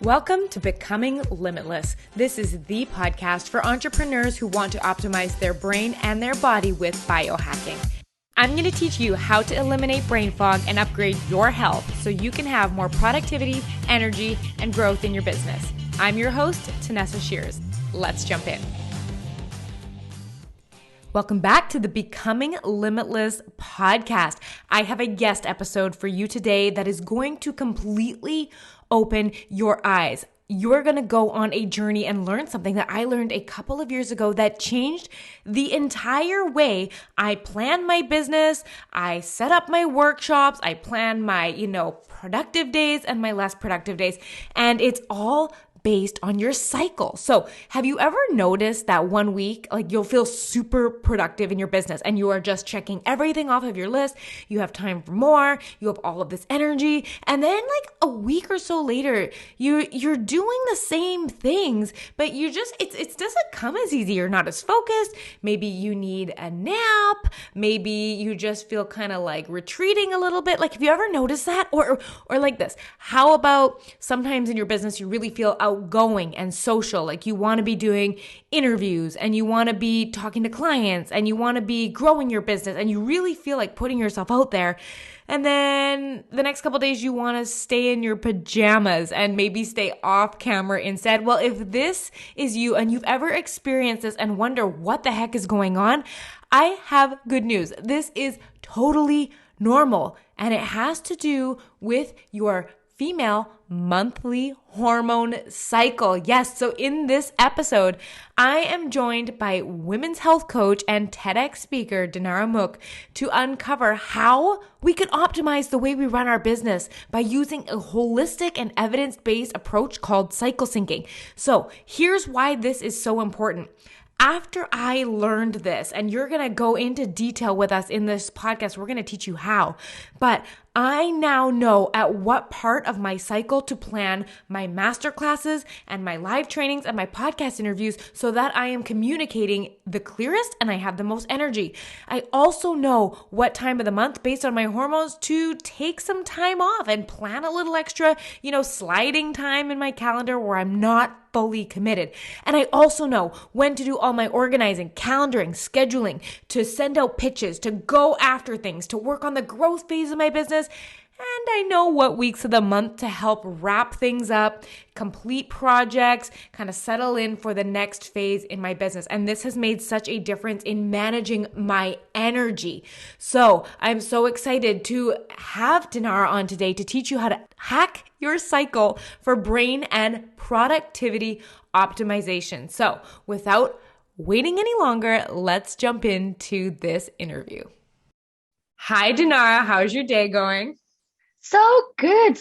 Welcome to Becoming Limitless. This is the podcast for entrepreneurs who want to optimize their brain and their body with biohacking. I'm going to teach you how to eliminate brain fog and upgrade your health so you can have more productivity, energy, and growth in your business. I'm your host, Tanessa Shears. Let's jump in. Welcome back to the Becoming Limitless podcast. I have a guest episode for you today that is going to completely open your eyes. You're going to go on a journey and learn something that I learned a couple of years ago that changed the entire way I plan my business. I set up my workshops. I plan my, productive days and my less productive days. And it's all based on your cycle. So have you ever noticed that one week, you'll feel super productive in your business and you are just checking everything off of your list. You have time for more. You have all of this energy. And then a week or so later, you're doing the same things, but it doesn't come as easy. You're not as focused. Maybe you need a nap. Maybe you just feel kind of retreating a little bit. Have you ever noticed that? Or like this, how about sometimes in your business, you really feel outgoing and social, you want to be doing interviews and you want to be talking to clients and you want to be growing your business and you really feel like putting yourself out there. And then the next couple of days you want to stay in your pajamas and maybe stay off camera instead. Well, if this is you and you've ever experienced this and wonder what the heck is going on, I have good news. This is totally normal and it has to do with your female monthly hormone cycle. Yes, so in this episode, I am joined by women's health coach and TEDx speaker Dinara Mukh to uncover how we can optimize the way we run our business by using a holistic and evidence-based approach called cycle syncing. So here's why this is so important. After I learned this, and you're going to go into detail with us in this podcast, we're going to teach you how, but I now know at what part of my cycle to plan my masterclasses and my live trainings and my podcast interviews so that I am communicating the clearest and I have the most energy. I also know what time of the month based on my hormones to take some time off and plan a little extra, sliding time in my calendar where I'm not fully committed. And I also know when to do all my organizing, calendaring, scheduling, to send out pitches, to go after things, to work on the growth phase of my business. And I know what weeks of the month to help wrap things up, complete projects, kind of settle in for the next phase in my business. And this has made such a difference in managing my energy. So I'm so excited to have Dinara on today to teach you how to hack your cycle for brain and productivity optimization. So without waiting any longer, let's jump into this interview. Hi, Dinara. How's your day going? So good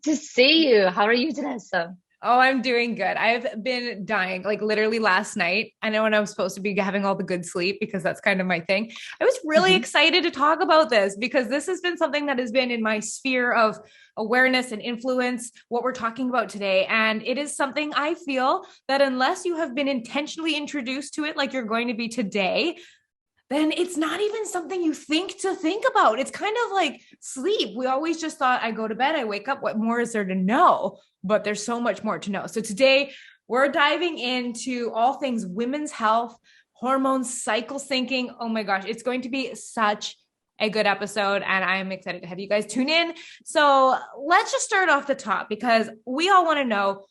to see you. How are you, Tanessa? Oh, I'm doing good. I've been dying, literally last night. I know when I was supposed to be having all the good sleep because that's kind of my thing. I was really excited to talk about this because this has been something that has been in my sphere of awareness and influence, what we're talking about today. And it is something I feel that unless you have been intentionally introduced to it, like you're going to be today, then it's not even something you think about. It's kind of like sleep. We always just thought I go to bed, I wake up, what more is there to know? But there's so much more to know. So today we're diving into all things women's health, hormones, cycle syncing. Oh my gosh, it's going to be such a good episode and I'm excited to have you guys tune in. So let's just start off the top because we all want to know,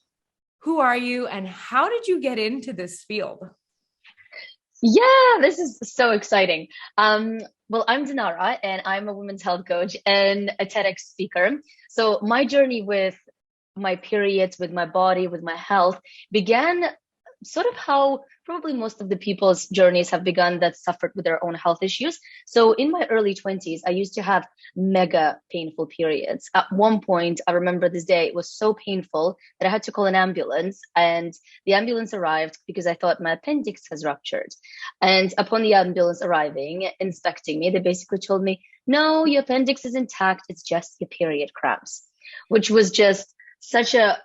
who are you and how did you get into this field? Yeah, this is so exciting. Well, I'm Dinara and I'm a women's health coach and a TEDx speaker. So my journey with my periods, with my body, with my health began sort of how probably most of the people's journeys have begun that suffered with their own health issues. So in my early 20s, I used to have mega painful periods. At one point, I remember this day, it was so painful that I had to call an ambulance, and the ambulance arrived because I thought my appendix has ruptured. And upon the ambulance arriving, inspecting me, they basically told me, no, your appendix is intact. It's just your period cramps, which was just such a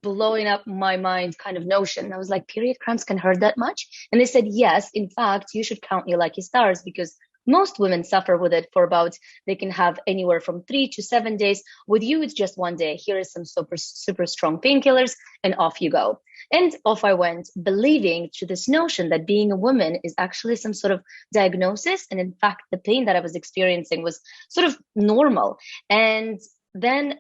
blowing up my mind kind of notion. I was like, period cramps can hurt that much? And they said, yes, in fact, you should count your lucky stars because most women suffer with it for about, they can have anywhere from 3 to 7 days. With you, it's just one day. Here is some super strong painkillers, and off you go. And off I went, believing to this notion that being a woman is actually some sort of diagnosis. And in fact, the pain that I was experiencing was sort of normal. And then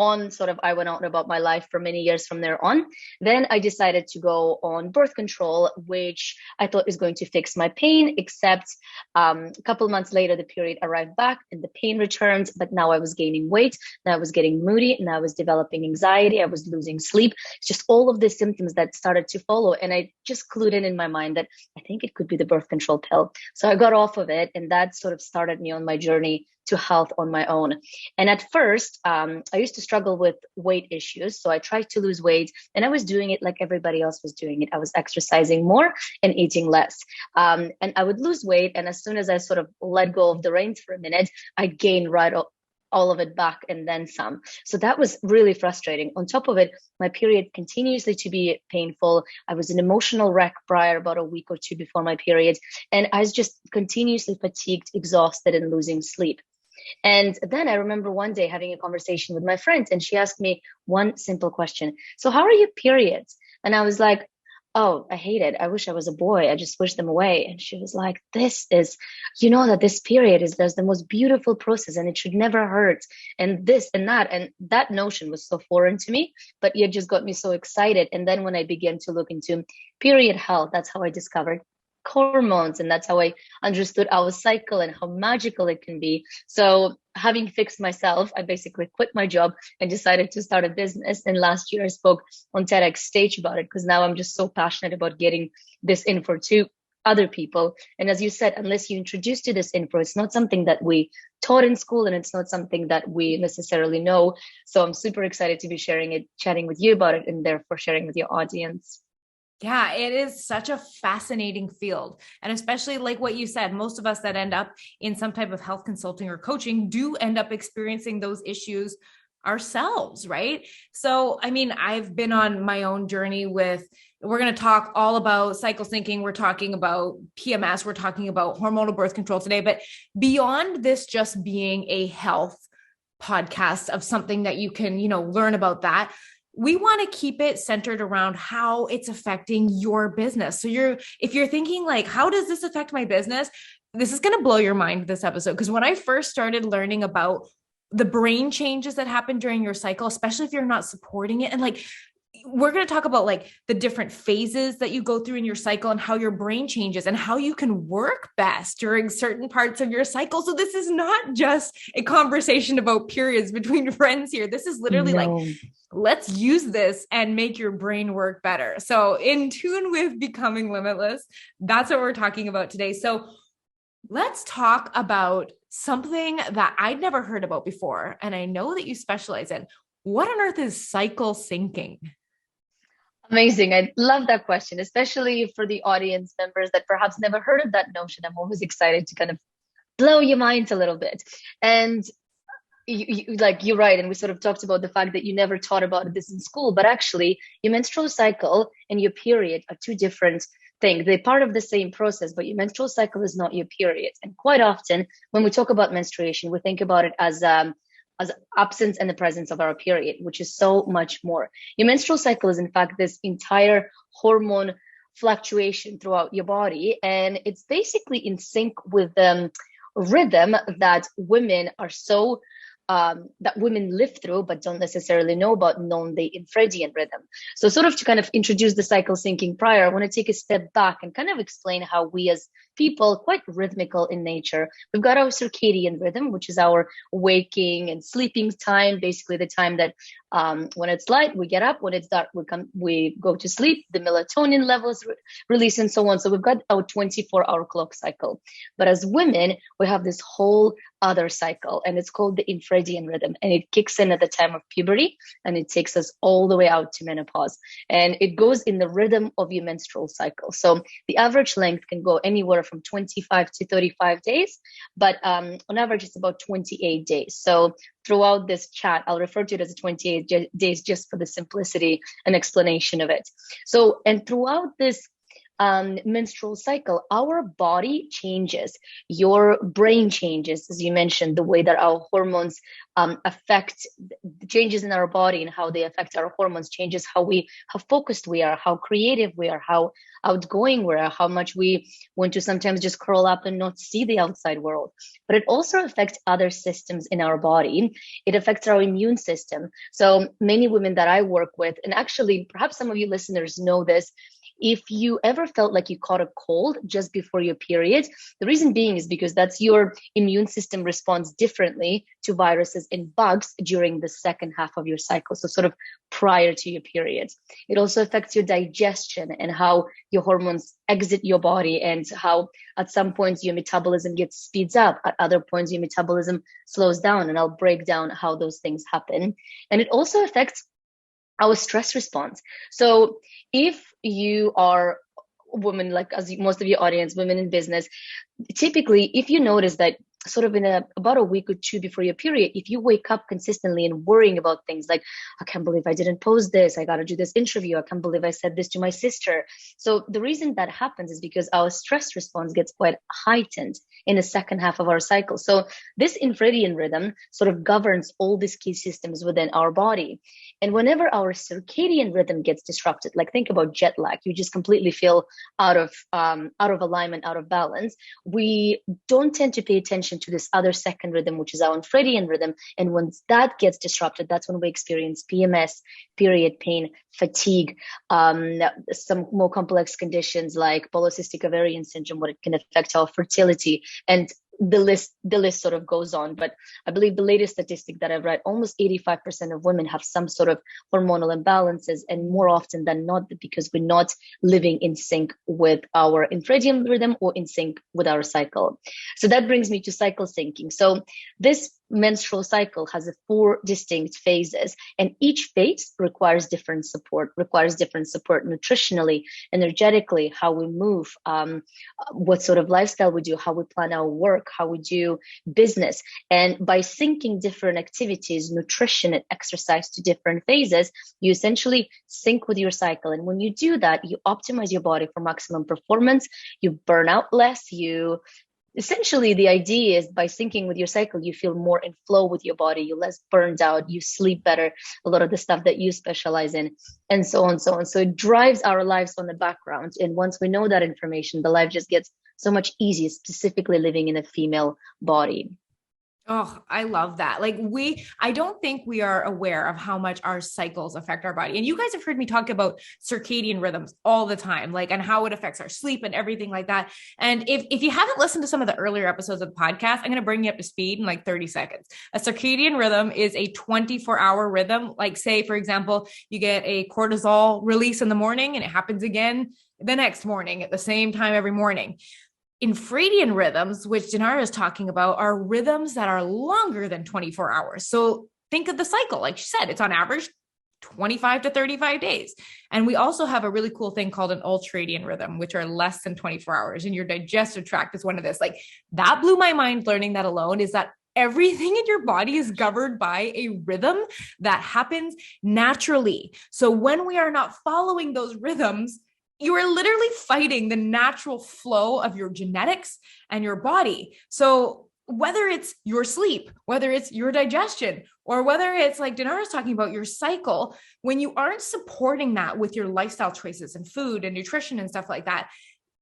I went on about my life for many years from there on. Then I decided to go on birth control, which I thought is going to fix my pain, except a couple of months later, the period arrived back and the pain returned. But now I was gaining weight, now I was getting moody, and I was developing anxiety, I was losing sleep. It's just all of the symptoms that started to follow. And I just clued in my mind that I think it could be the birth control pill. So I got off of it, and that sort of started me on my journey to health on my own. And at first, I used to struggle with weight issues. So I tried to lose weight, and I was doing it like everybody else was doing it. I was exercising more and eating less. And I would lose weight. And as soon as I sort of let go of the reins for a minute, I gained all of it back and then some. So that was really frustrating. On top of it, my period continuously to be painful. I was an emotional wreck prior, about a week or two before my period. And I was just continuously fatigued, exhausted, and losing sleep. And then I remember one day having a conversation with my friend, and she asked me one simple question. So how are your periods? And I was like, oh, I hate it. I wish I was a boy. I just wish them away. And she was like, that this period is there's the most beautiful process and it should never hurt. And this and that. And that notion was so foreign to me, but it just got me so excited. And then when I began to look into period health, that's how I discovered hormones, and that's how I understood our cycle and how magical it can be. So having fixed myself, I basically quit my job and decided to start a business. And last year I spoke on TEDx stage about it, because now I'm just so passionate about getting this info to other people. And as you said, unless you introduce to this info, it's not something that we taught in school, and it's not something that we necessarily know. So I'm super excited to be sharing it, chatting with you about it, and therefore sharing with your audience. Yeah, it is such a fascinating field. And especially like what you said, most of us that end up in some type of health consulting or coaching do end up experiencing those issues ourselves, right? So, I mean, I've been on my own journey we're going to talk all about cycle syncing. We're talking about PMS. We're talking about hormonal birth control today. But beyond this just being a health podcast of something that you can, learn about that, we want to keep it centered around how it's affecting your business. So if you're thinking like, how does this affect my business? This is going to blow your mind, this episode. Because when I first started learning about the brain changes that happen during your cycle, especially if you're not supporting it, and like, we're going to talk about like the different phases that you go through in your cycle and how your brain changes and how you can work best during certain parts of your cycle. So this is not just a conversation about periods between friends here. This is literally like, let's use this and make your brain work better. So in tune with becoming limitless, that's what we're talking about today. So let's talk about something that I'd never heard about before. And I know that you specialize in. What on earth is cycle syncing? Amazing. I love that question, especially for the audience members that perhaps never heard of that notion. I'm always excited to kind of blow your minds a little bit. And you're right. And we sort of talked about the fact that you never taught about this in school, but actually your menstrual cycle and your period are two different things. They're part of the same process, but your menstrual cycle is not your period. And quite often when we talk about menstruation, we think about it as absence and the presence of our period, which is so much more. Your menstrual cycle is in fact this entire hormone fluctuation throughout your body. And it's basically in sync with the rhythm that women are that women live through, but don't necessarily know about, known the infradian rhythm. So sort of to kind of introduce the cycle syncing prior, I want to take a step back and kind of explain how we as people, quite rhythmical in nature, we've got our circadian rhythm, which is our waking and sleeping time, basically the time that when it's light, we get up, when it's dark, we go to sleep, the melatonin levels release and so on. So we've got our 24-hour clock cycle. But as women, we have this whole other cycle, and it's called the infradian rhythm, and it kicks in at the time of puberty, and it takes us all the way out to menopause, and it goes in the rhythm of your menstrual cycle. So the average length can go anywhere from 25 to 35 days, but on average it's about 28 days. So throughout this chat, I'll refer to it as 28 days just for the simplicity and explanation of it. So, and throughout this menstrual cycle, our body changes, your brain changes, as you mentioned, the way that our hormones affect changes in our body and how they affect our hormones changes how focused we are, how creative we are, how outgoing we are, how much we want to sometimes just curl up and not see the outside world. But it also affects other systems in our body. It affects our immune system. So many women that I work with, and actually perhaps some of you listeners know this, if you ever felt like you caught a cold just before your period, the reason being is because that's your immune system responds differently to viruses and bugs during the second half of your cycle. So sort of prior to your period. It also affects your digestion and how your hormones exit your body, and how at some points your metabolism speeds up, at other points your metabolism slows down. And I'll break down how those things happen. And it also affects our stress response. So if you are a woman, like as most of your audience, women in business, typically if you notice that sort of in about a week or two before your period, if you wake up consistently and worrying about things like, I can't believe I didn't post this, I got to do this interview, I can't believe I said this to my sister. So the reason that happens is because our stress response gets quite heightened in the second half of our cycle. So this infradian rhythm sort of governs all these key systems within our body. And whenever our circadian rhythm gets disrupted, like think about jet lag, you just completely feel out of alignment, out of balance. We don't tend to pay attention to this other second rhythm, which is our infradian rhythm. And once that gets disrupted, that's when we experience PMS, period pain, fatigue, some more complex conditions like polycystic ovarian syndrome, what it can affect our fertility, and the list sort of goes on. But I believe the latest statistic that I've read, almost 85% of women have some sort of hormonal imbalances, and more often than not, because we're not living in sync with our infradian rhythm or in sync with our cycle. So that brings me to cycle syncing. So this menstrual cycle has 4 distinct phases, and each phase requires different support nutritionally, energetically, how we move, what sort of lifestyle we do, how we plan our work, how we do business. And by syncing different activities, nutrition and exercise to different phases, you essentially sync with your cycle. And when you do that, you optimize your body for maximum performance, you burn out less, essentially, the idea is by syncing with your cycle, you feel more in flow with your body, you're less burned out, you sleep better, a lot of the stuff that you specialize in, and so on, so on. So it drives our lives on the background. And once we know that information, the life just gets so much easier, specifically living in a female body. Oh, I love that. I don't think we are aware of how much our cycles affect our body. And you guys have heard me talk about circadian rhythms all the time, and how it affects our sleep and everything like that. And if you haven't listened to some of the earlier episodes of the podcast, I'm going to bring you up to speed in 30 seconds. A circadian rhythm is a 24-hour rhythm. Like say, for example, you get a cortisol release in the morning and it happens again the next morning at the same time every morning. Infradian rhythms, which Dinara is talking about, are rhythms that are longer than 24 hours. So think of the cycle. Like she said, it's on average 25 to 35 days. And we also have a really cool thing called an ultradian rhythm, which are less than 24 hours. And your digestive tract is one of this. That blew my mind learning that alone, is that everything in your body is governed by a rhythm that happens naturally. So when we are not following those rhythms, you are literally fighting the natural flow of your genetics and your body. So whether it's your sleep, whether it's your digestion, or whether it's like Dinara's talking about your cycle, when you aren't supporting that with your lifestyle choices and food and nutrition and stuff like that,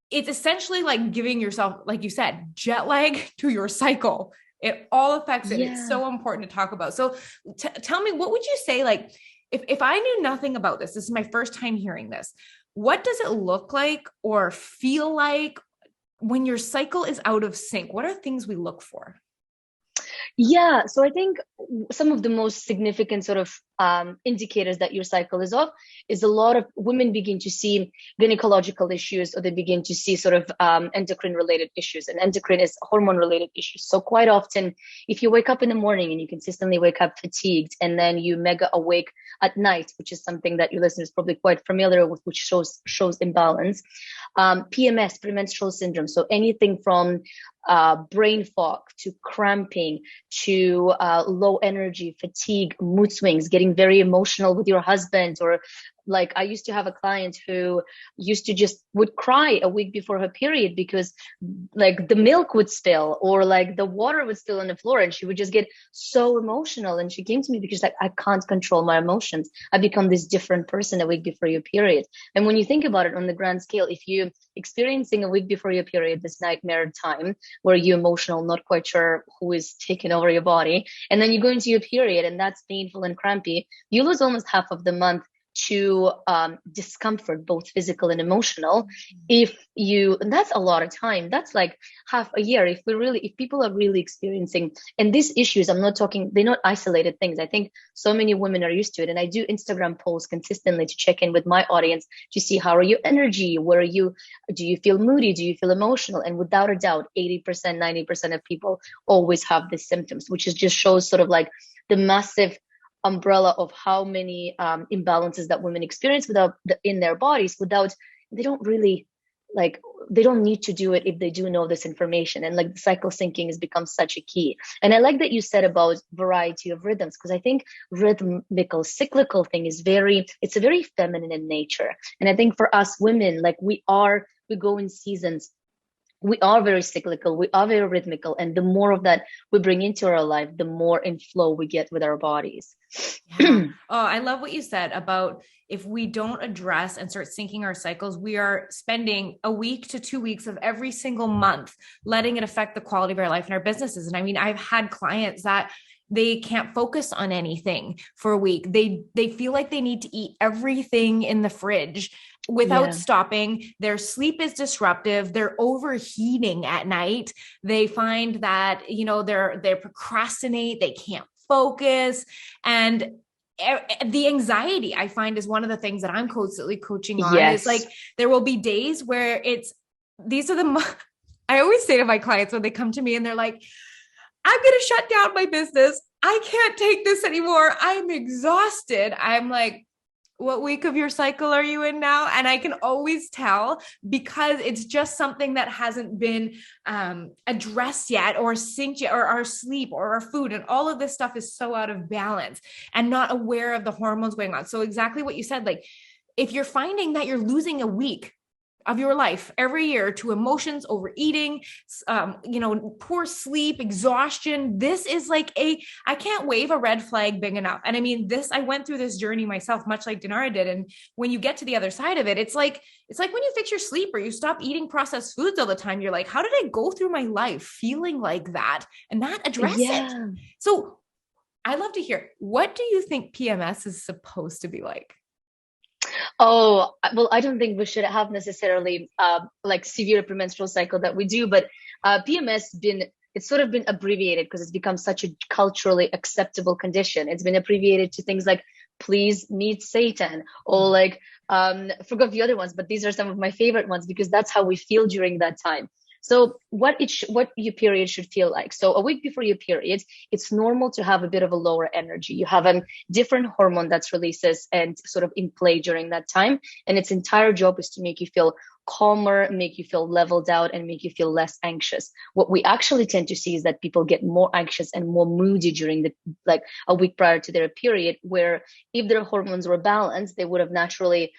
it's essentially like giving yourself, like you said, jet lag to your cycle. It all affects it. Yeah. It's so important to talk about. So tell me, what would you say, if I knew nothing about this is my first time hearing this, what does it look like or feel like when your cycle is out of sync? What are things we look for? Yeah, so I think some of the most significant sort of indicators that your cycle is off is a lot of women begin to see gynecological issues, or they begin to see sort of endocrine related issues, and endocrine is hormone related issues. So quite often, if you wake up in the morning and you consistently wake up fatigued, and then you mega awake at night, which is something that your listeners probably quite familiar with, which shows imbalance, PMS, premenstrual syndrome. So anything from brain fog to cramping to low energy, fatigue, mood swings, getting very emotional with your husband, or like I used to have a client who used to just would cry a week before her period because like the milk would spill or like the water would spill on the floor, and she would just get so emotional. And she came to me because like, I can't control my emotions. I become this different person a week before your period. And when you think about it on the grand scale, if you experiencing a week before your period, this nightmare time where you're emotional, not quite sure who is taking over your body, and then you go into your period and that's painful and crampy, you lose almost half of the month to discomfort, both physical and emotional. If you, and that's a lot of time. That's like half a year. If people are really experiencing, and these issues, I'm not talking, they're not isolated things. I think so many women are used to it. And I do Instagram polls consistently to check in with my audience to see how are your energy, where are you, do you feel moody, do you feel emotional? And without a doubt, 80%, 90% of people always have these symptoms, which is just shows sort of like the massive umbrella of how many imbalances that women experience in their bodies without, they don't really like, they don't need to do it if they do know this information. And like the cycle syncing has become such a key. And I like that you said about variety of rhythms, because I think rhythmical cyclical thing is it's a very feminine in nature. And I think for us women, like we go in seasons. We are very cyclical, we are very rhythmical, and the more of that we bring into our life, the more in flow we get with our bodies. Yeah. Oh, I love what you said about if we don't address and start syncing our cycles, we are spending a week to 2 weeks of every single month letting it affect the quality of our life and our businesses. And I mean, I've had clients that they can't focus on anything for a week. They feel like they need to eat everything in the fridge without stopping. Their sleep is disruptive. They're overheating at night. They find that, they procrastinate. They can't focus. And the anxiety, I find, is one of the things that I'm constantly coaching on. Is like, there will be days where I always say to my clients when they come to me and they're like, I'm going to shut down my business. I can't take this anymore. I'm exhausted. I'm like, what week of your cycle are you in now? And I can always tell because it's just something that hasn't been addressed yet or synced yet, or our sleep or our food. And all of this stuff is so out of balance and not aware of the hormones going on. So exactly what you said, like if you're finding that you're losing a week of your life every year to emotions, overeating, poor sleep, exhaustion. This is like I can't wave a red flag big enough. And I mean, I went through this journey myself, much like Dinara did. And when you get to the other side of it, it's like when you fix your sleep or you stop eating processed foods all the time, you're like, how did I go through my life feeling like that and not address it? So I'd love to hear, what do you think PMS is supposed to be like? Oh, well, I don't think we should have necessarily like severe premenstrual cycle that we do, but PMS it's sort of been abbreviated because it's become such a culturally acceptable condition. It's been abbreviated to things like please meet Satan or like forgot the other ones, but these are some of my favorite ones because that's how we feel during that time. So what your period should feel like. So a week before your period, it's normal to have a bit of a lower energy. You have a different hormone that's releases and sort of in play during that time. And its entire job is to make you feel calmer, make you feel leveled out, and make you feel less anxious. What we actually tend to see is that people get more anxious and more moody during a week prior to their period, where if their hormones were balanced, they would have naturally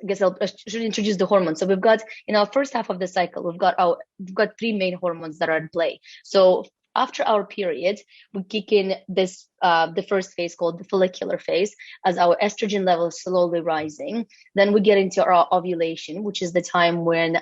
I guess I should introduce the hormones. So we've got in our first half of the cycle, we've got three main hormones that are at play. So after our period, we kick in this the first phase called the follicular phase, as our estrogen levels slowly rising. Then we get into our ovulation, which is the time when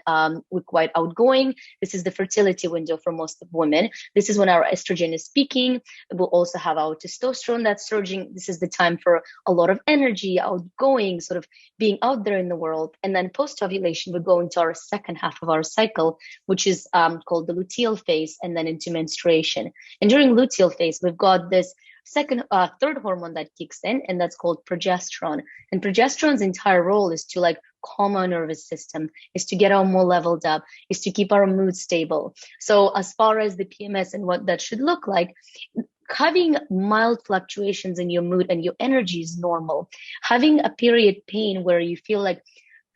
we're quite outgoing. This is the fertility window for most of women. This is when our estrogen is peaking. We'll also have our testosterone that's surging. This is the time for a lot of energy, outgoing, sort of being out there in the world. And then post-ovulation, we go into our second half of our cycle, which is called the luteal phase, and then into menstruation. And during luteal phase, we've got this third hormone that kicks in, and that's called progesterone. And progesterone's entire role is to calm our nervous system, is to get our more leveled up, is to keep our mood stable. So as far as the PMS and what that should look like, having mild fluctuations in your mood and your energy is normal. Having a period pain where you feel like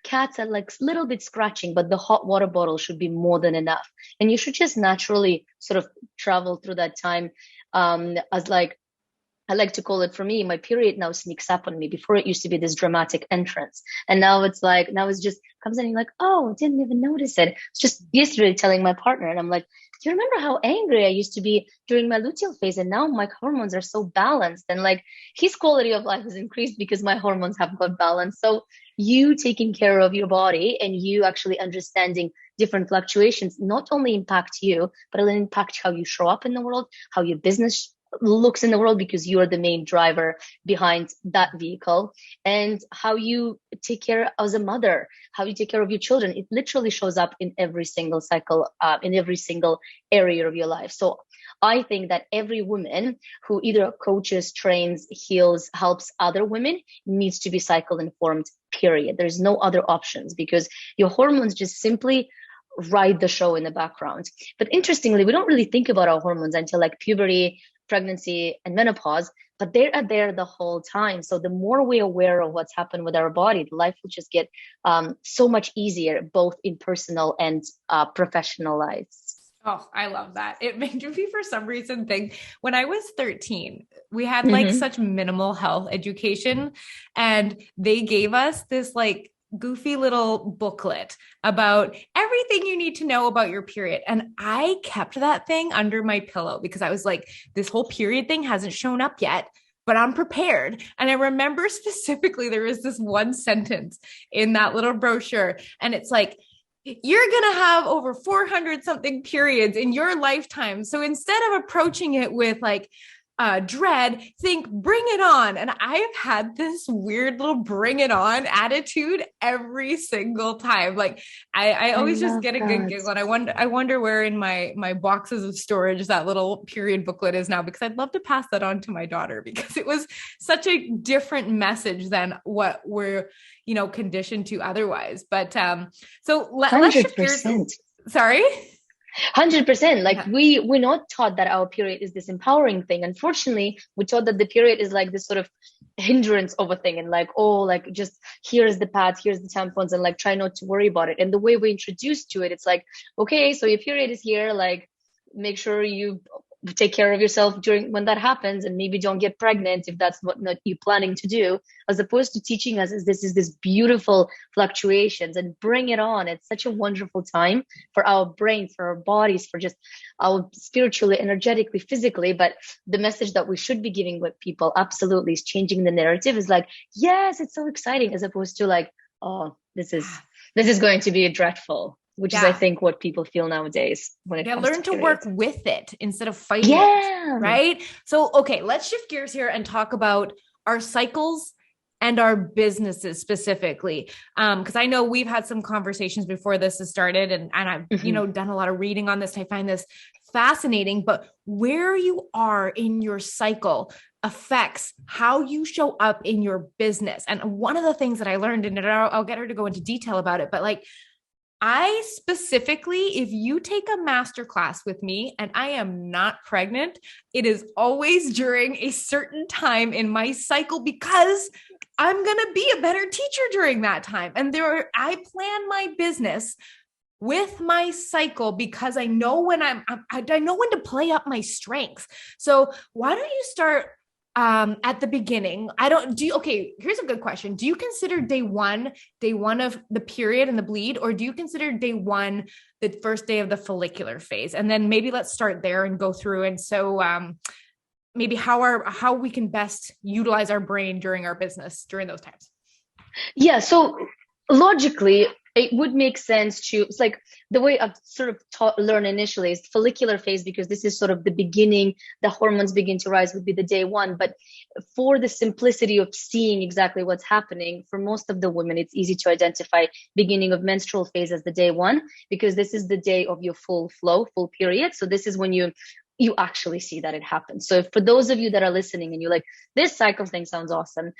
cats are a little bit scratching, but the hot water bottle should be more than enough. And you should just naturally sort of travel through that time as I like to call it, for me, my period now sneaks up on me. Before it used to be this dramatic entrance. And now it's like, now it's just comes in and you're like, oh, didn't even notice it. It's just yesterday telling my partner, and I'm like, do you remember how angry I used to be during my luteal phase? And now my hormones are so balanced. And like his quality of life has increased because my hormones have got balanced. So you taking care of your body and you actually understanding different fluctuations not only impact you, but it'll impact how you show up in the world, how your business looks in the world, because you are the main driver behind that vehicle, and how you take care as a mother, how you take care of your children. It literally shows up in every single cycle, in every single area of your life. So I think that every woman who either coaches, trains, heals, helps other women needs to be cycle informed, period. There's no other options, because your hormones just simply ride the show in the background. But interestingly, we don't really think about our hormones until like puberty, pregnancy, and menopause, but they are there the whole time. So the more we're aware of what's happened with our body, the life will just get so much easier, both in personal and professional lives. Oh, I love that. It made me, for some reason, think when I was 13, we had like Mm-hmm. such minimal health education, and they gave us this like goofy little booklet about everything you need to know about your period. And I kept that thing under my pillow because I was like, this whole period thing hasn't shown up yet, but I'm prepared. And I remember specifically there was this one sentence in that little brochure, and it's like, you're going to have over 400 something periods in your lifetime. So instead of approaching it with like dread, think bring it on. And I've had this weird little bring it on attitude every single time. Like I I always just love get a good that. giggle. And I wonder where in my boxes of storage that little period booklet is now, because I'd love to pass that on to my daughter, because it was such a different message than what we're, conditioned to otherwise. But so let's shift gears. 100%. Sorry. 100%. Like we're not taught that our period is this empowering thing. Unfortunately, we're taught that the period is like this sort of hindrance of a thing, and like, oh, like just here's the pads, here's the tampons, and like try not to worry about it. And the way we're introduced to it, it's like, okay, so your period is here, like make sure you take care of yourself during when that happens, and maybe don't get pregnant if that's what not you're planning to do, as opposed to teaching us is this beautiful fluctuations and bring it on. It's such a wonderful time for our brains, for our bodies, for just our spiritually, energetically, physically. But the message that we should be giving with people absolutely is changing the narrative, is like, yes, it's so exciting, as opposed to like, oh, this is going to be dreadful, which is, I Yeah. think, what people feel nowadays when it Yeah, comes learn to to work periods. with it instead of fighting it, Yeah. right? So, okay, let's shift gears here and talk about our cycles and our businesses specifically. Because I know we've had some conversations before this has started, and I've, Mhm. done a lot of reading on this. I find this fascinating, but where you are in your cycle affects how you show up in your business. And one of the things that I learned, and I'll get her to go into detail about it, but like, I specifically, if you take a master class with me and I am not pregnant, it is always during a certain time in my cycle, because I'm going to be a better teacher during that time. And I plan my business with my cycle, because I know when I know when to play up my strengths. So why don't you start at the beginning? Okay, here's a good question. Do you consider day one of the period and the bleed, or do you consider day one the first day of the follicular phase? And then maybe let's start there and go through. And so maybe how we can best utilize our brain during our business during those times. Yeah, so logically, it would make sense to, it's like the way I've sort of learned initially is follicular phase, because this is sort of the beginning, the hormones begin to rise, would be the day one. But for the simplicity of seeing exactly what's happening, for most of the women, it's easy to identify beginning of menstrual phase as the day one, because this is the day of your full flow, full period. So this is when you actually see that it happens. So for those of you that are listening and you're like, this cycle thing sounds awesome,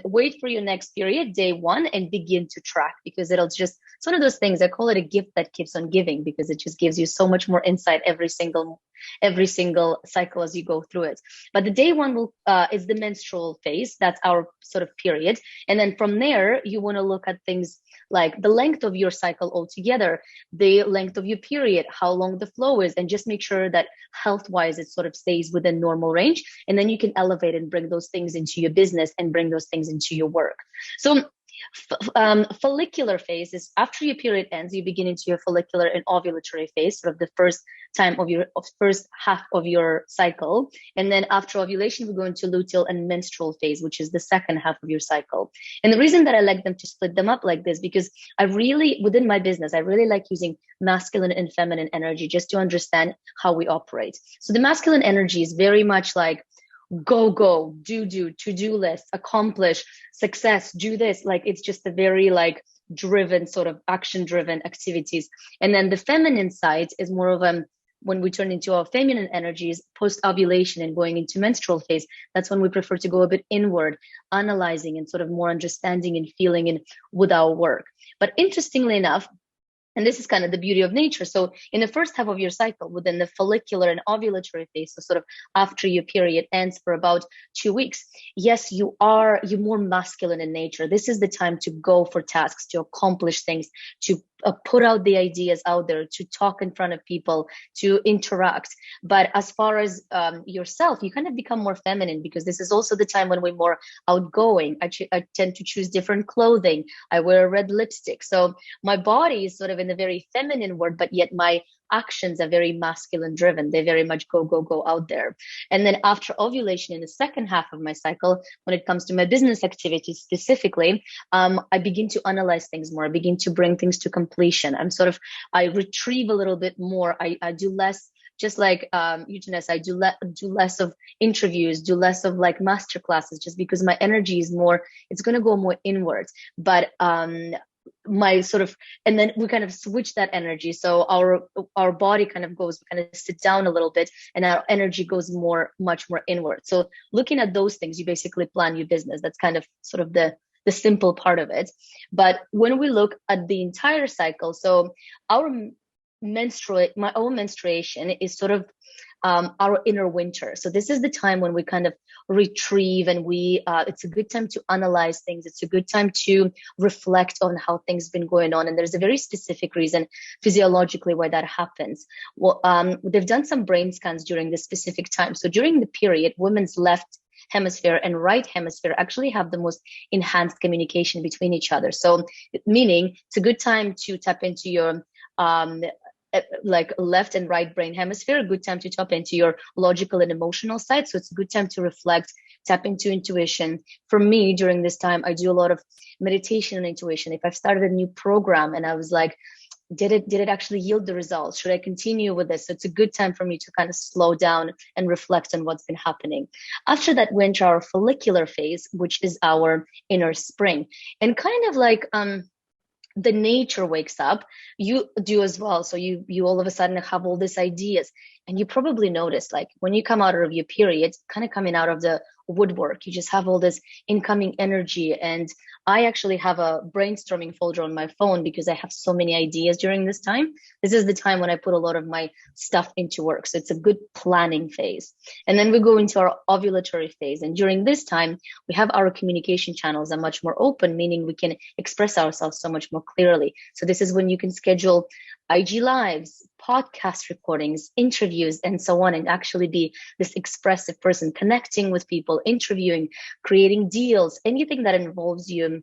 wait for your next period, day one, and begin to track, because it's one of those things, I call it a gift that keeps on giving, because it just gives you so much more insight every single every single cycle as you go through it. But the day one is the menstrual phase. That's our sort of period. And then from there, you want to look at things like the length of your cycle altogether, the length of your period, how long the flow is, and just make sure that health-wise it sort of stays within normal range. And then you can elevate and bring those things into your business and bring those things into your work. So follicular phase is after your period ends, you begin into your follicular and ovulatory phase, sort of the first half of your cycle. And then after ovulation, we go into luteal and menstrual phase, which is the second half of your cycle. And the reason that I like them to split them up like this, because within my business, I really like using masculine and feminine energy just to understand how we operate. So the masculine energy is very much like, go, do, to-do list, accomplish, success, do this. Like, it's just a very like driven, sort of action driven activities. And then the feminine side is more of when we turn into our feminine energies post ovulation and going into menstrual phase, that's when we prefer to go a bit inward, analyzing and sort of more understanding and feeling in with our work. But interestingly enough, and this is kind of the beauty of nature. So in the first half of your cycle, within the follicular and ovulatory phase, so sort of after your period ends for about 2 weeks, yes, you're more masculine in nature. This is the time to go for tasks, to accomplish things, to put out the ideas out there, to talk in front of people, to interact. But as far as yourself, you kind of become more feminine, because this is also the time when we're more outgoing. I tend to choose different clothing. I wear a red lipstick. So my body is sort of in the very feminine word, but yet my actions are very masculine driven. They very much go out there. And then after ovulation, in the second half of my cycle, when it comes to my business activities specifically, I begin to analyze things more. I begin to bring things to completion. I retrieve a little bit more. I do less, just like Eugenius, I do less of interviews, do less of like master classes, just because my energy is more, it's going to go more inwards. But and then we kind of switch that energy. So our body kind of sit down a little bit, and our energy goes much more inward. So looking at those things, you basically plan your business. That's kind of sort of the simple part of it. But when we look at the entire cycle, so my own menstruation is sort of our inner winter. So this is the time when we kind of retrieve, and it's a good time to analyze things. It's a good time to reflect on how things been going on. And there's a very specific reason physiologically why that happens. Well, they've done some brain scans during this specific time. So during the period, women's left hemisphere and right hemisphere actually have the most enhanced communication between each other. So meaning it's a good time to tap into your like left and right brain hemisphere, a good time to tap into your logical and emotional side. So it's a good time to reflect, tap into intuition. For me, during this time, I do a lot of meditation and intuition. If I've started a new program and I was like, did it actually yield the results? Should I continue with this? So it's a good time for me to kind of slow down and reflect on what's been happening. After that, we enter our follicular phase, which is our inner spring. And kind of like the nature wakes up, you do as well. So you all of a sudden have all these ideas, and you probably notice, like when you come out of your period, kind of coming out of the woodwork, you just have all this incoming energy. And I actually have a brainstorming folder on my phone because I have so many ideas during this time. This is the time when I put a lot of my stuff into work. So it's a good planning phase. And then we go into our ovulatory phase. And during this time, we have our communication channels are much more open, meaning we can express ourselves so much more clearly. So this is when you can schedule IG lives, podcast recordings, interviews, and so on, and actually be this expressive person, connecting with people, interviewing, creating deals, anything that involves you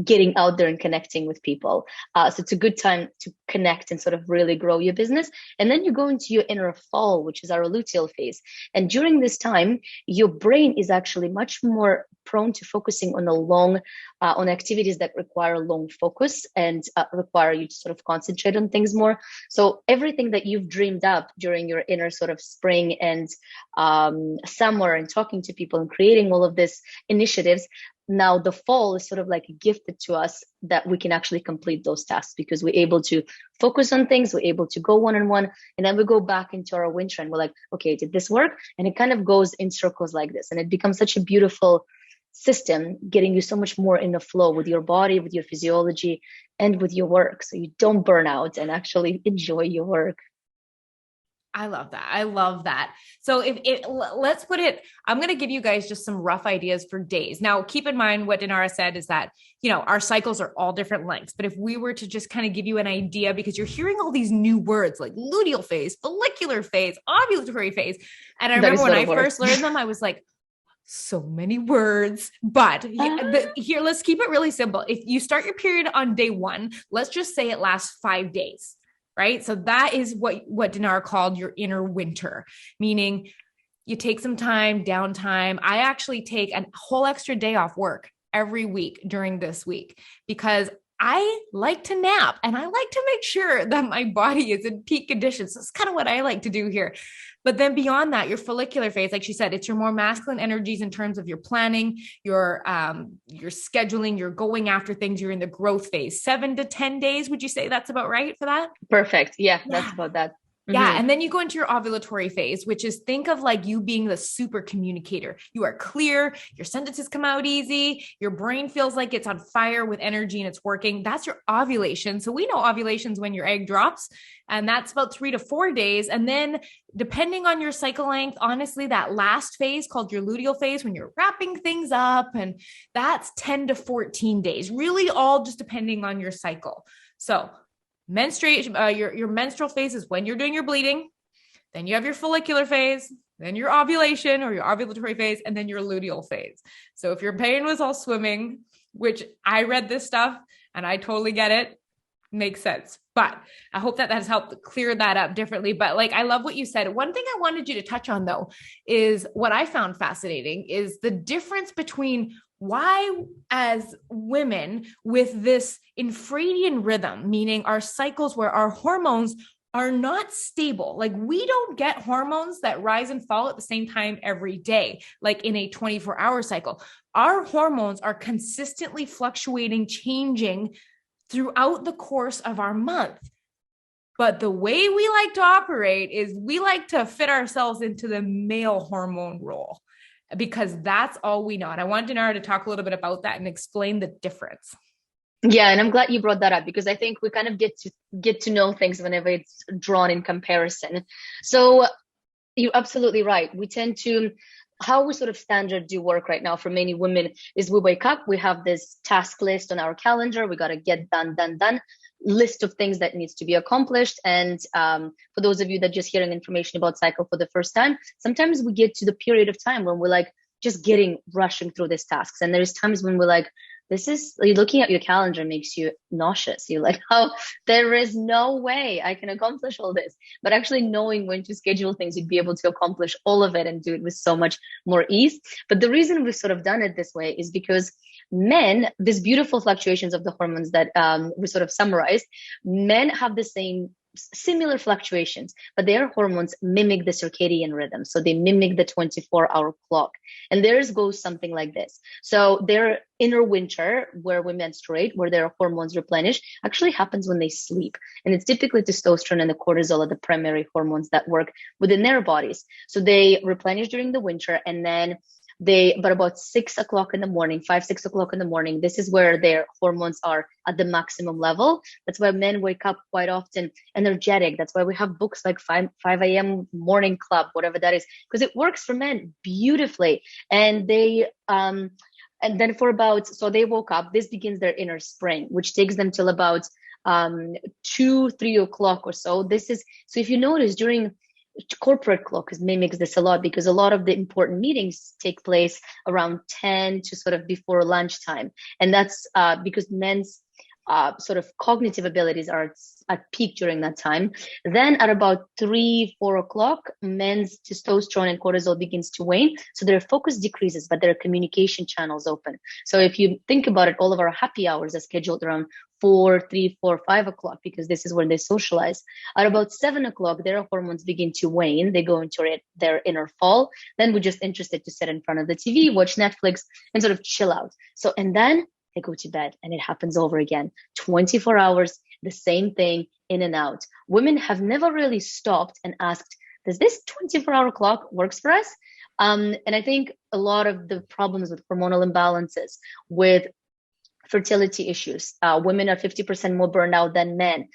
getting out there and connecting with people. So it's a good time to connect and sort of really grow your business. And then you go into your inner fall, which is our luteal phase. And during this time, your brain is actually much more prone to focusing on on activities that require long focus and require you to sort of concentrate on things more. So everything that you've dreamed up during your inner sort of spring and summer, and talking to people and creating all of these initiatives, now the fall is sort of like gifted to us that we can actually complete those tasks, because we're able to focus on things, we're able to go one-on-one, and then we go back into our winter and we're like, okay, did this work? And it kind of goes in circles like this, and it becomes such a beautiful system, getting you so much more in the flow with your body, with your physiology, and with your work, so you don't burn out and actually enjoy your work. I love that. I love that. So let's put it, I'm going to give you guys just some rough ideas for days. Now, keep in mind what Dinara said is that, our cycles are all different lengths. But if we were to just kind of give you an idea, because you're hearing all these new words like luteal phase, follicular phase, ovulatory phase. And I remember when I first learned them, I was like, so many words, but here, let's keep it really simple. If you start your period on day 1, let's just say it lasts 5 days. Right. So that is what Dinara called your inner winter, meaning you take some time, downtime. I actually take a whole extra day off work every week during this week because I like to nap and I like to make sure that my body is in peak condition. So that's kind of what I like to do here. But then beyond that, your follicular phase, like she said, it's your more masculine energies in terms of your planning, your scheduling, you're going after things, you're in the growth phase. 7 to 10 days. Would you say that's about right for that? Perfect. Yeah. That's about that. Yeah. And then you go into your ovulatory phase, which is think of like you being the super communicator. You are clear. Your sentences come out easy. Your brain feels like it's on fire with energy and it's working. That's your ovulation. So we know ovulation's when your egg drops, and that's about 3 to 4 days. And then depending on your cycle length, honestly, that last phase called your luteal phase, when you're wrapping things up, and that's 10 to 14 days, really all just depending on your cycle. So menstruation, your menstrual phase is when you're doing your bleeding. Then you have your follicular phase, then your ovulation or your ovulatory phase, and then your luteal phase. So if your pain was all swimming, which I read this stuff and I totally get it, makes sense. But I hope that has helped clear that up differently. But like, I love what you said. One thing I wanted you to touch on though, is what I found fascinating is the difference between why as women with this infradian rhythm, meaning our cycles where our hormones are not stable. Like we don't get hormones that rise and fall at the same time every day, like in a 24-hour cycle. Our hormones are consistently fluctuating, changing throughout the course of our month. But the way we like to operate is we like to fit ourselves into the male hormone role because that's all we know. And I want Dinara to talk a little bit about that and explain the difference. Yeah, and I'm glad you brought that up because I think we kind of get to know things whenever it's drawn in comparison. So you're absolutely right. We tend to, how we sort of standard do work right now for many women is we wake up, we have this task list on our calendar, we got to get done, list of things that needs to be accomplished. And for those of you that just hearing information about cycle for the first time, sometimes we get to the period of time when we're like just rushing through these tasks. And there's times when we're like, looking at your calendar makes you nauseous. You're like, oh, there is no way I can accomplish all this. But actually knowing when to schedule things, you'd be able to accomplish all of it and do it with so much more ease. But the reason we've sort of done it this way is because men, these beautiful fluctuations of the hormones that we sort of summarized, men have the similar fluctuations, but their hormones mimic the circadian rhythm. So they mimic the 24-hour clock. And theirs goes something like this. So their inner winter, where we menstruate, where their hormones replenish, actually happens when they sleep. And it's typically testosterone and the cortisol are the primary hormones that work within their bodies. So they replenish during the winter, and then but about 6 o'clock in the morning, 6 o'clock in the morning, this is where their hormones are at the maximum level. That's why men wake up quite often energetic. That's why we have books like 5 a.m. morning club, whatever that is, because it works for men beautifully. And they, and then so they woke up, this begins their inner spring, which takes them till about 2-3 o'clock or so. So if you notice during corporate clock mimics this a lot because a lot of the important meetings take place around 10 to sort of before lunchtime. And that's because men's sort of cognitive abilities are at peak during that time. Then at about 3-4 o'clock, men's testosterone and cortisol begins to wane. So their focus decreases, but their communication channels open. So if you think about it, all of our happy hours are scheduled around 3, 4, 5 o'clock, because this is when they socialize. At about 7 o'clock, their hormones begin to wane. They go into their inner fall. Then we're just interested to sit in front of the TV, watch Netflix, and sort of chill out. So, and then they go to bed, and it happens over again. 24 hours, the same thing, in and out. Women have never really stopped and asked, does this 24-hour clock works for us? And I think a lot of the problems with hormonal imbalances, with fertility issues. Women are 50% more burned out than men.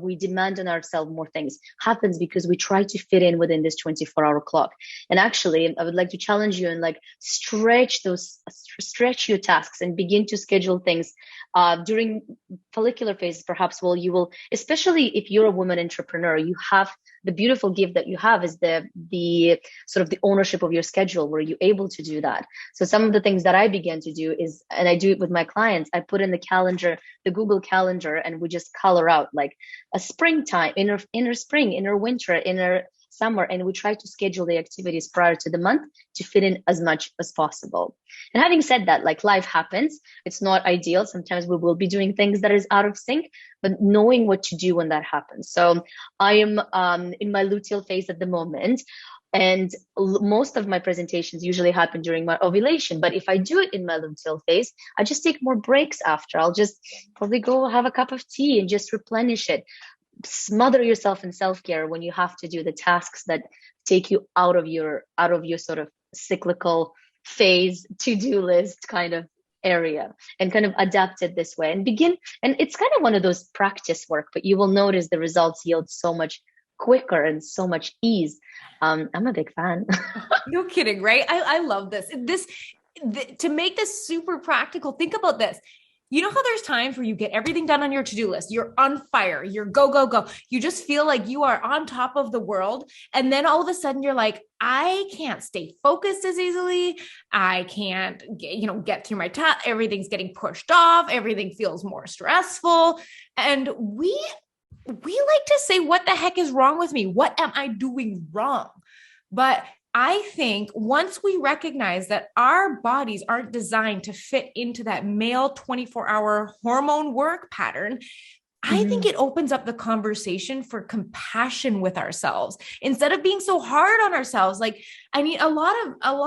We demand on ourselves more things. Happens because we try to fit in within this 24-hour clock. And actually, I would like to challenge you and like stretch your tasks and begin to schedule things during follicular phases, perhaps. Well, you will, especially if you're a woman entrepreneur, you have the beautiful gift that you have is the sort of the ownership of your schedule, where you're able to do that. So some of the things that I began to do is, and I do it with my clients, I put in the calendar, the Google Calendar, and we just color out like a springtime, inner spring, inner winter, inner summer, and we try to schedule the activities prior to the month to fit in as much as possible. And having said that, like life happens, it's not ideal. Sometimes we will be doing things that is out of sync, but knowing what to do when that happens. So I am in my luteal phase at the moment, and most of my presentations usually happen during my ovulation. But if I do it in my luteal phase, I just take more breaks after. I'll just probably go have a cup of tea and just replenish it. Smother yourself in self-care when you have to do the tasks that take you out of your sort of cyclical phase to-do list kind of area, and kind of adapt it this way and begin. And it's kind of one of those practice work, but you will notice the results yield so much quicker and so much ease. I'm a big fan. No kidding, right? I love this. To make this super practical, think about this. You know how there's times where you get everything done on your to-do list, you're on fire, you're go, go, go. You just feel like you are on top of the world. And then all of a sudden you're like, I can't stay focused as easily. I can't get through my task. Everything's getting pushed off. Everything feels more stressful. And we like to say, what the heck is wrong with me? What am I doing wrong? But I think once we recognize that our bodies aren't designed to fit into that male 24-hour hormone work pattern, I think it opens up the conversation for compassion with ourselves instead of being so hard on ourselves. Like, I mean, a lot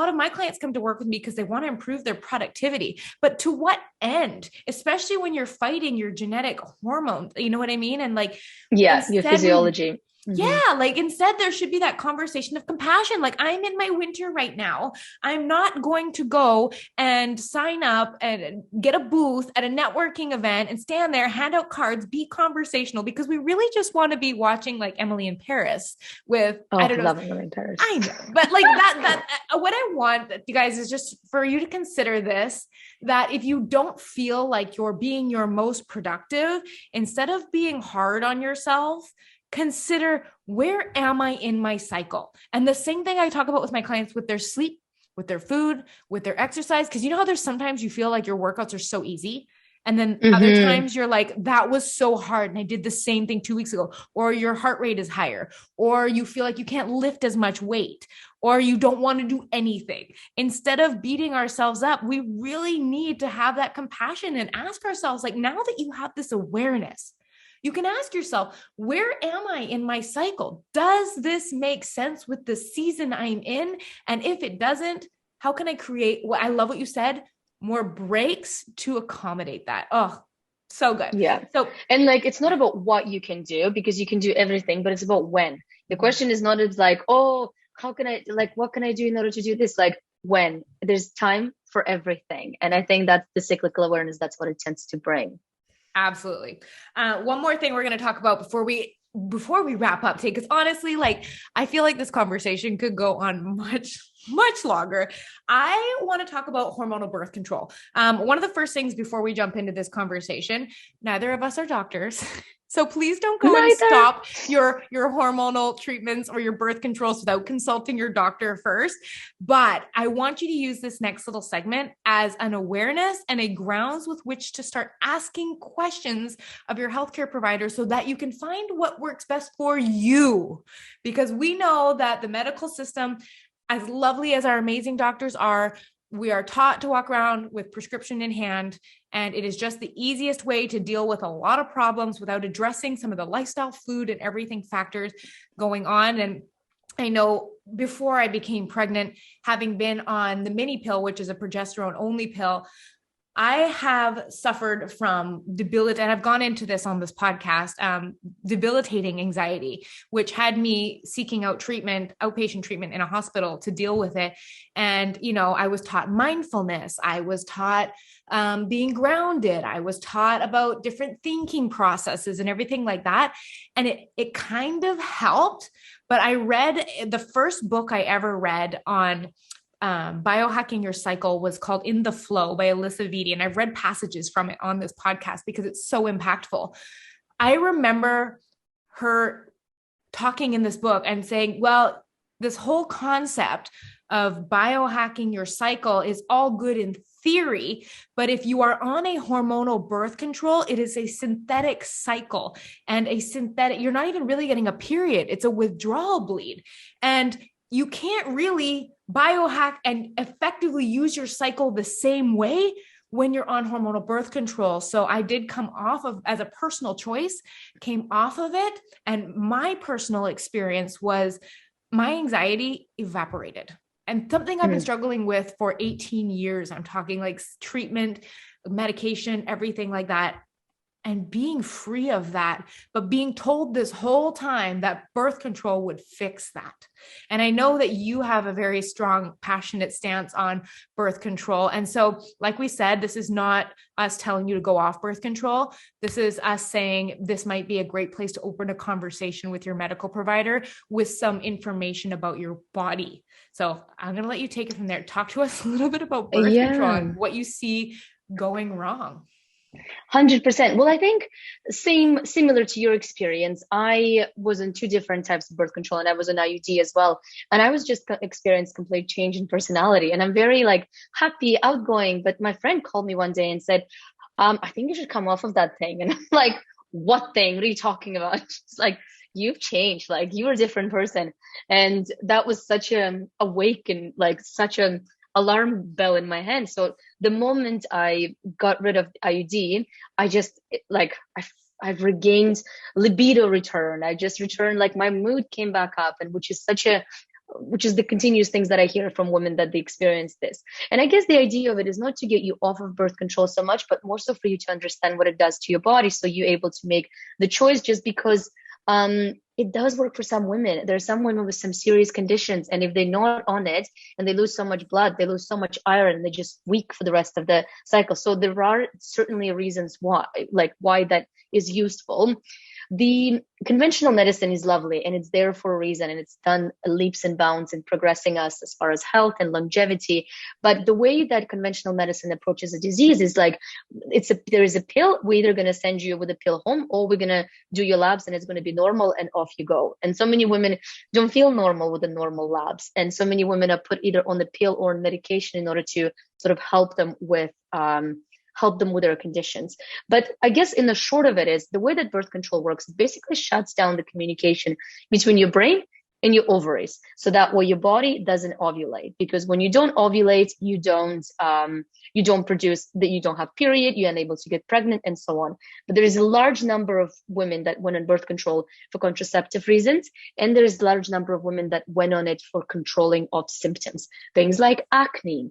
of my clients come to work with me because they want to improve their productivity, but to what end? Especially when you're fighting your genetic hormones, you know what I mean? And like, yeah, your physiology. Yeah, like instead there should be that conversation of compassion. Like, I'm in my winter right now. I'm not going to go and sign up and get a booth at a networking event and stand there, hand out cards, be conversational, because we really just want to be watching like Emily in Paris with, I don't know. Love Emily in Paris. I know, but like that what I want you guys is just for you to consider this, that if you don't feel like you're being your most productive, instead of being hard on yourself, consider, where am I in my cycle? And the same thing I talk about with my clients with their sleep, with their food, with their exercise. Because you know how there's sometimes you feel like your workouts are so easy. And then other times you're like, that was so hard. And I did the same thing 2 weeks ago. Or your heart rate is higher. Or you feel like you can't lift as much weight. Or you don't want to do anything. Instead of beating ourselves up, we really need to have that compassion and ask ourselves, like, now that you have this awareness, you can ask yourself, where am I in my cycle? Does this make sense with the season I'm in? And if it doesn't, how can I create, I love what you said, more breaks to accommodate that? Oh, so good. Yeah. So, and like, it's not about what you can do, because you can do everything, but it's about when. The question is not, it's like, oh, how can I, like, what can I do in order to do this? Like, when. There's time for everything. And I think that's the cyclical awareness. That's what it tends to bring. Absolutely. One more thing we're going to talk about before we wrap up today, because honestly, like, I feel like this conversation could go on much, much longer. I want to talk about hormonal birth control. One of the first things before we jump into this conversation, neither of us are doctors. So please don't go and stop your hormonal treatments or your birth controls without consulting your doctor first. But I want you to use this next little segment as an awareness and a grounds with which to start asking questions of your healthcare provider so that you can find what works best for you. Because we know that the medical system, as lovely as our amazing doctors are, we are taught to walk around with prescription in hand, and it is just the easiest way to deal with a lot of problems without addressing some of the lifestyle, food, and everything factors going on. And I know before I became pregnant, having been on the mini pill, which is a progesterone only pill, I have suffered from debilitating, and I've gone into this on this podcast, debilitating anxiety, which had me seeking out treatment, outpatient treatment in a hospital to deal with it. And, I was taught mindfulness. I was taught being grounded. I was taught about different thinking processes and everything like that. And it kind of helped. But I read the first book I ever read on biohacking your cycle was called In the Flow by Alyssa Vitti. And I've read passages from it on this podcast because it's so impactful. I remember her talking in this book and saying, well, this whole concept of biohacking your cycle is all good in theory, but if you are on a hormonal birth control, it is a synthetic cycle and you're not even really getting a period. It's a withdrawal bleed. And you can't really biohack and effectively use your cycle the same way when you're on hormonal birth control. So I did come off of, as a personal choice, came off of it. And my personal experience was my anxiety evaporated. And something I've been struggling with for 18 years. I'm talking like treatment, medication, everything like that. And being free of that, but being told this whole time that birth control would fix that. And I know that you have a very strong, passionate stance on birth control. And so, like we said, this is not us telling you to go off birth control. This is us saying this might be a great place to open a conversation with your medical provider with some information about your body. So I'm going to let you take it from there. Talk to us a little bit about birth control and what you see going wrong. 100%. Well, I think similar to your experience, I was on two different types of birth control and I was on IUD as well. And I was just experienced complete change in personality. And I'm very like happy, outgoing. But my friend called me one day and said, I think you should come off of that thing. And I'm like, what thing? What are you talking about? It's like, you've changed, like you're a different person. And that was such an awaken, like such an alarm bell in my head. So the moment I got rid of IUD, I just like I've regained libido return. I just returned, like my mood came back up, and which is the continuous things that I hear from women that they experience this. And I guess the idea of it is not to get you off of birth control so much, but more so for you to understand what it does to your body, so you're able to make the choice. Just because it does work for some women. There are some women with some serious conditions, and if they're not on it and they lose so much blood, they lose so much iron, and they're just weak for the rest of the cycle. So there are certainly reasons why that is useful. The conventional medicine is lovely and it's there for a reason, and it's done leaps and bounds in progressing us as far as health and longevity. But the way that conventional medicine approaches a disease is like there is a pill. We're either going to send you with a pill home, or we're going to do your labs and it's going to be normal and off you go. And so many women don't feel normal with the normal labs, and so many women are put either on the pill or on medication in order to sort of help them with their conditions. But I guess in the short of it is the way that birth control works basically shuts down the communication between your brain and your ovaries, so that way your body doesn't ovulate. Because when you don't ovulate, you don't produce that, you don't have period, you're unable to get pregnant, and so on. But there is a large number of women that went on birth control for contraceptive reasons, and there is a large number of women that went on it for controlling of symptoms, things like acne,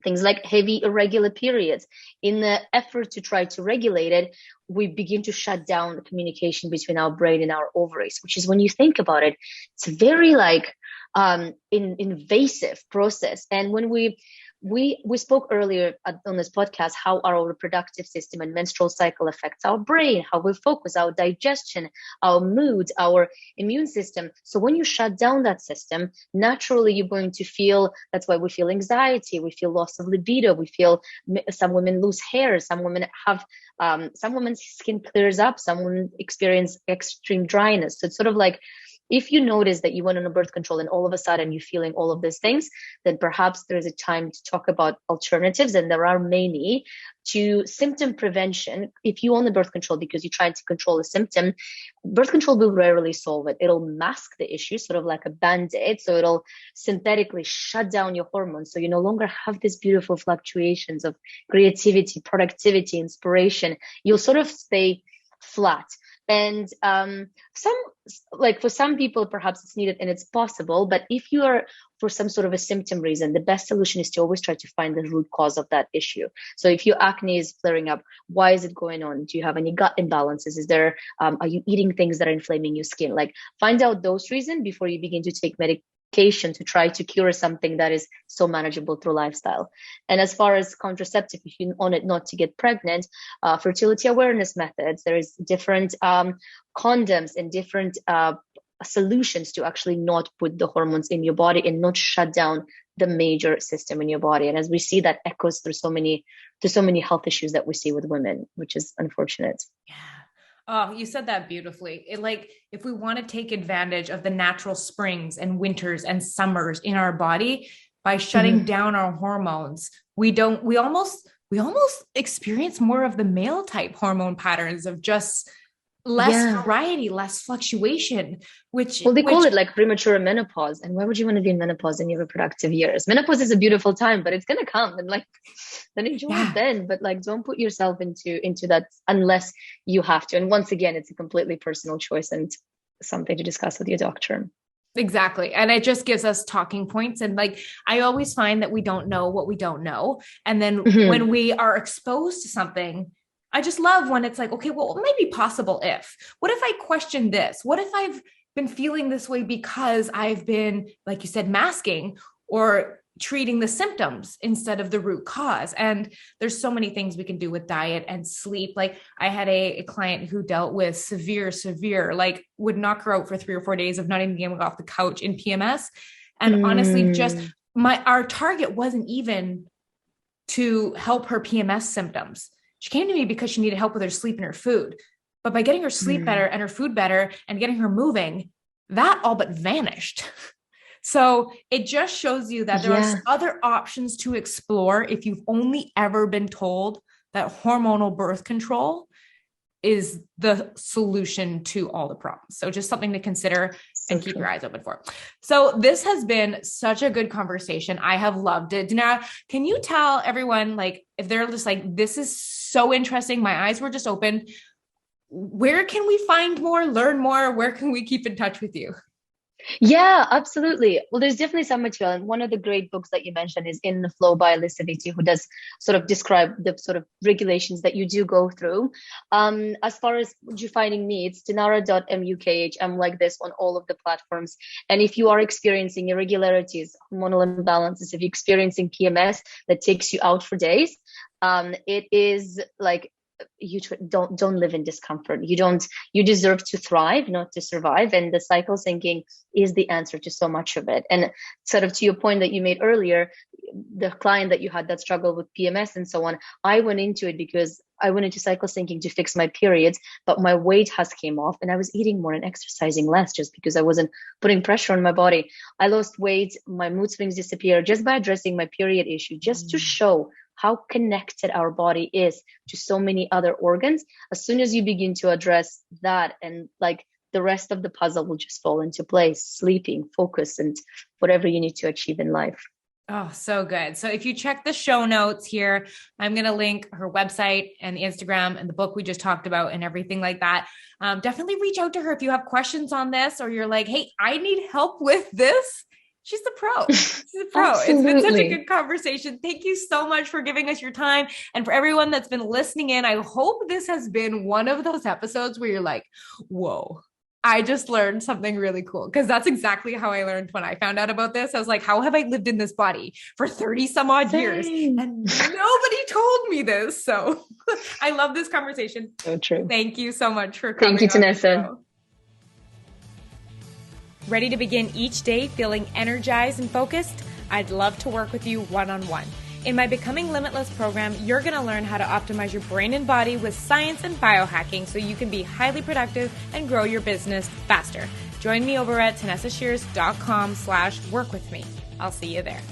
things like heavy irregular periods. In the effort to try to regulate it, we begin to shut down communication between our brain and our ovaries, which is, when you think about it, it's a very invasive process. And when we spoke earlier on this podcast how our reproductive system and menstrual cycle affects our brain, how we focus, our digestion, our moods, our immune system. So when you shut down that system, naturally you're going to feel, that's why we feel anxiety, we feel loss of libido, we feel some women lose hair, some women have, some women's skin clears up, some women experience extreme dryness. So it's sort of like, if you notice that you went on a birth control and all of a sudden you're feeling all of these things, then perhaps there is a time to talk about alternatives. And there are many to symptom prevention. If you on the birth control because you're trying to control a symptom, birth control will rarely solve it. It'll mask the issue, sort of like a band-aid. So it'll synthetically shut down your hormones. So you no longer have these beautiful fluctuations of creativity, productivity, inspiration. You'll sort of stay flat. And for some people, perhaps it's needed and it's possible. But if you are for some sort of a symptom reason, the best solution is to always try to find the root cause of that issue. So if your acne is flaring up, why is it going on? Do you have any gut imbalances? Are you eating things that are inflaming your skin? Like, find out those reasons before you begin to take medication to try to cure something that is so manageable through lifestyle. And as far as contraceptive, if you want it not to get pregnant, fertility awareness methods, there is different condoms and different solutions to actually not put the hormones in your body and not shut down the major system in your body. And as we see, that echoes through so many health issues that we see with women, which is unfortunate. Yeah. Oh, you said that beautifully. If we want to take advantage of the natural springs and winters and summers in our body by shutting down our hormones, we almost experience more of the male type hormone patterns of just less variety, less fluctuation, they call it like premature menopause. And why would you want to be in menopause in your reproductive years? Menopause is a beautiful time, but it's going to come, and then enjoy it then. But don't put yourself into that unless you have to. And once again, it's a completely personal choice and something to discuss with your doctor. Exactly. And it just gives us talking points. And I always find that we don't know what we don't know. And then when we are exposed to something, I just love when it's like, okay, well, what might be possible what if I question this? What if I've been feeling this way because I've been, like you said, masking or treating the symptoms instead of the root cause? And there's so many things we can do with diet and sleep. Like, I had a client who dealt with severe, would knock her out for 3 or 4 days of not even getting off the couch in PMS. And honestly, our target wasn't even to help her PMS symptoms. She came to me because she needed help with her sleep and her food. But by getting her sleep better and her food better and getting her moving, that all but vanished. So it just shows you that there are other options to explore if you've only ever been told that hormonal birth control is the solution to all the problems. So just something to consider and keep your eyes open for. So this has been such a good conversation. I have loved it. Dinara, can you tell everyone, if they're just this is so interesting, my eyes were just open, where can we find more, learn more? Where can we keep in touch with you? Yeah, absolutely. Well, there's definitely some material. And one of the great books that you mentioned is In the Flow by Alyssa Vitti, who does sort of describe the sort of regulations that you do go through. As far as you finding me, it's dinara.mukh. I'm like this on all of the platforms. And if you are experiencing irregularities, hormonal imbalances, if you're experiencing PMS that takes you out for days, it is you don't live in discomfort. You deserve to thrive, not to survive. And the cycle syncing is the answer to so much of it. And sort of to your point that you made earlier, the client that you had that struggled with PMS and so on, I went into it because I went into cycle syncing to fix my periods, but my weight has came off and I was eating more and exercising less just because I wasn't putting pressure on my body. I lost weight, my mood swings disappeared just by addressing my period issue, just to show how connected our body is to so many other organs. As soon as you begin to address that, and the rest of the puzzle will just fall into place, sleeping, focus, and whatever you need to achieve in life. Oh, so good. So if you check the show notes here, I'm going to link her website and the Instagram and the book we just talked about and everything like that. Definitely reach out to her if you have questions on this, or you're like, hey, I need help with this. She's the pro. She's the pro. It's been such a good conversation. Thank you so much for giving us your time. And for everyone that's been listening in, I hope this has been one of those episodes where you're like, whoa, I just learned something really cool. Because that's exactly how I learned when I found out about this. I was like, how have I lived in this body for 30 some odd years? And nobody told me this. So I love this conversation. So true. Thank you so much for coming. Thank you, Tanessa. Ready to begin each day feeling energized and focused? I'd love to work with you one-on-one. In my Becoming Limitless program, you're going to learn how to optimize your brain and body with science and biohacking so you can be highly productive and grow your business faster. Join me over at TanessaShears.com/work with me. I'll see you there.